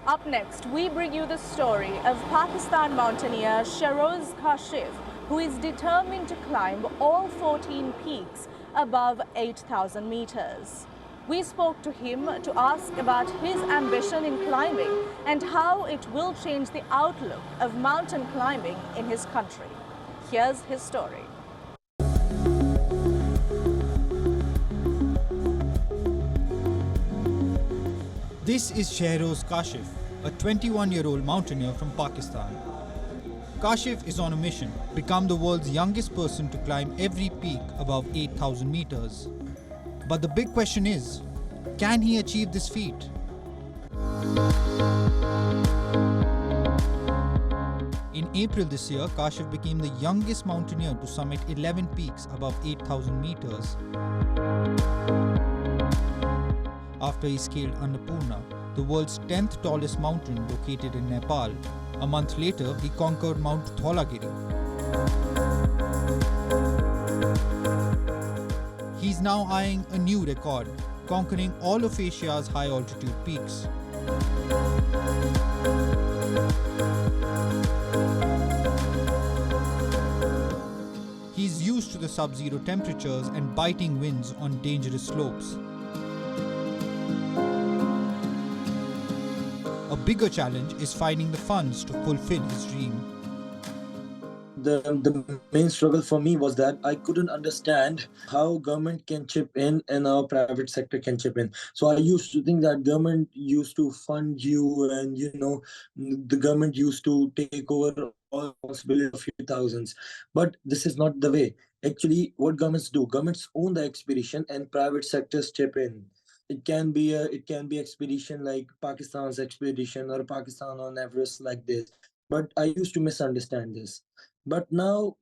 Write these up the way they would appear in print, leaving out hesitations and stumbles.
Up next, we bring you the story of Pakistan mountaineer Shehroze Kashif, who is determined to climb all 14 peaks above 8,000 meters. We spoke to him to ask about his ambition in climbing and how it will change the outlook of mountain climbing in his country. Here's his story. This is Shehroze Kashif, a 21-year-old mountaineer from Pakistan. Kashif is on a mission to become the world's youngest person to climb every peak above 8,000 meters. But the big question is, can he achieve this feat? In April this year, Kashif became the youngest mountaineer to summit 11 peaks above 8,000 meters. After he scaled Annapurna, the world's 10th tallest mountain located in Nepal. A month later, he conquered Mount Dholagiri. He's now eyeing a new record, conquering all of Asia's high-altitude peaks. He's used to the sub-zero temperatures and biting winds on dangerous slopes. A bigger challenge is finding the funds to fulfill his dream. The main struggle for me was that I couldn't understand how government can chip in and how private sector can chip in. So I used to think that government used to fund you and, the government used to take over all responsibility of few thousands. But this is not the way. Actually, what governments do, governments own the expedition and private sectors chip in. It can be expedition like Pakistan's expedition or Pakistan on Everest like this. But I used to misunderstand this. But now,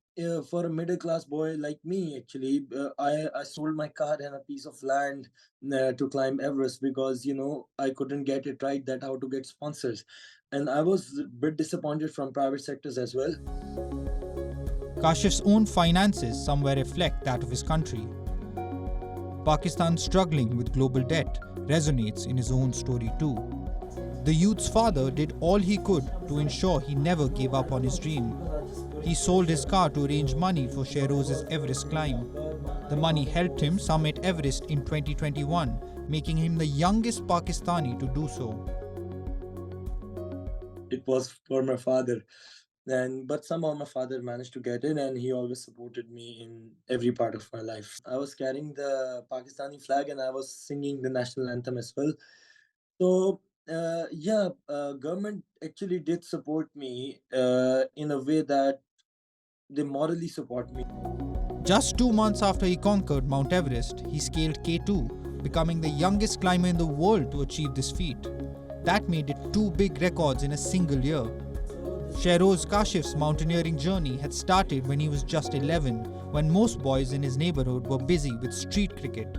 for a middle class boy like me, actually, I sold my car and a piece of land to climb Everest because I couldn't get it right that how to get sponsors, and I was a bit disappointed from private sectors as well. Kashif's own finances somewhere reflect that of his country. Pakistan struggling with global debt resonates in his own story too. The youth's father did all he could to ensure he never gave up on his dream. He sold his car to arrange money for Shehroze's Everest climb. The money helped him summit Everest in 2021, making him the youngest Pakistani to do so. It was for my father. But somehow my father managed to get in, and he always supported me in every part of my life. I was carrying the Pakistani flag and I was singing the national anthem as well. So government actually did support me in a way that they morally support me. Just 2 months after he conquered Mount Everest, he scaled K2, becoming the youngest climber in the world to achieve this feat. That made it 2 big records in a single year. Shehroze Kashif's mountaineering journey had started when he was just 11, when most boys in his neighborhood were busy with street cricket.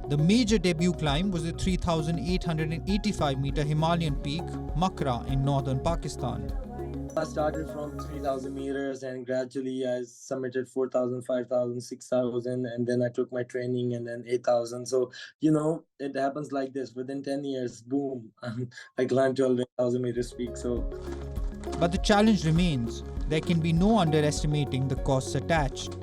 The major debut climb was the 3,885-meter Himalayan peak, Makra, in northern Pakistan. I started from 3,000 meters and gradually I summited 4,000, 5,000, 6,000, and then I took my training and then 8,000. So, it happens like this. Within 10 years, boom, I climbed 12,000 meters peak. But the challenge remains. There can be no underestimating the costs attached.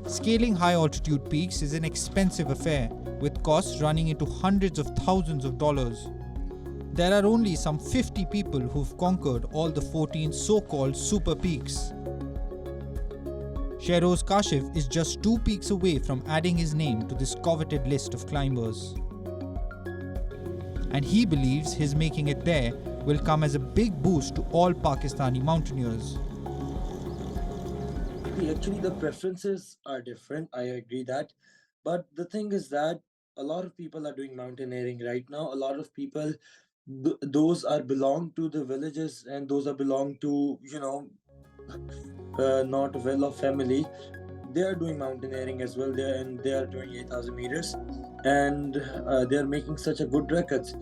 Scaling high-altitude peaks is an expensive affair, with costs running into hundreds of thousands of dollars. There are only some 50 people who've conquered all the 14 so-called super peaks. Shehroze Kashif is just 2 peaks away from adding his name to this coveted list of climbers. And he believes his making it there will come as a big boost to all Pakistani mountaineers. Actually, the preferences are different. I agree that. But the thing is that a lot of people are doing mountaineering right now. A lot of people, those are belong to the villages and those are belong to, not well-off family. They are doing mountaineering as well. They are doing 8,000 meters and they are making such a good records.